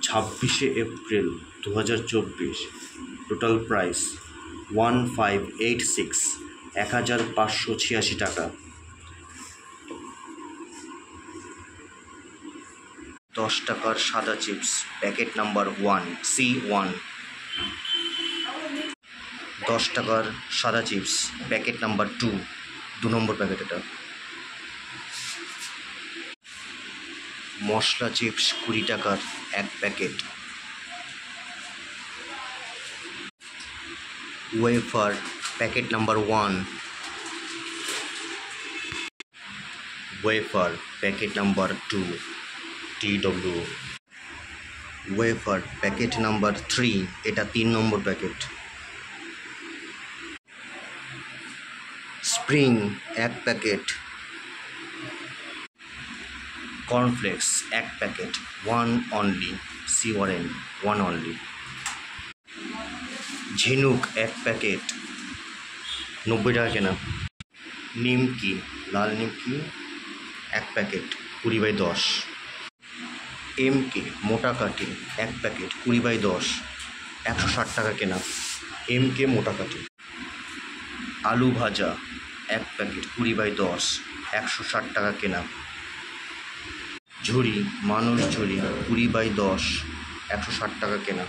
26 April 2024। Total price 1586, 1586 টাকা। 10 টাকার সাদা চিপস প্যাকেট নাম্বার 1 C1। 10 টাকার সাদা chips packet number 2, 2 number packet এটা। মশলা চিপস 20 টাকার 1 packet. Wafer packet number 1। Wafer packet number 2 TW। Wafer packet number 3, এটা 3 number packet. Spring 1 packet. Cornflakes 1 packet, 1 only, C1N 1 only. ঝিনুক 1 প্যাকেট, 90 টাকা কেনা। নিমকি লাল নিমকি 1 packet, 20/10। MK মোটা কাঠি 1 প্যাকেট, 20/10, 160 টাকা কেনা। MK মোটা কাঠি। আলু ভাজা 1 প্যাকেট, 20/10, 160 টাকা কেনা। ঝুড়ি মানুষ ঝুড়ি 20/10, 160 টাকা কেনা।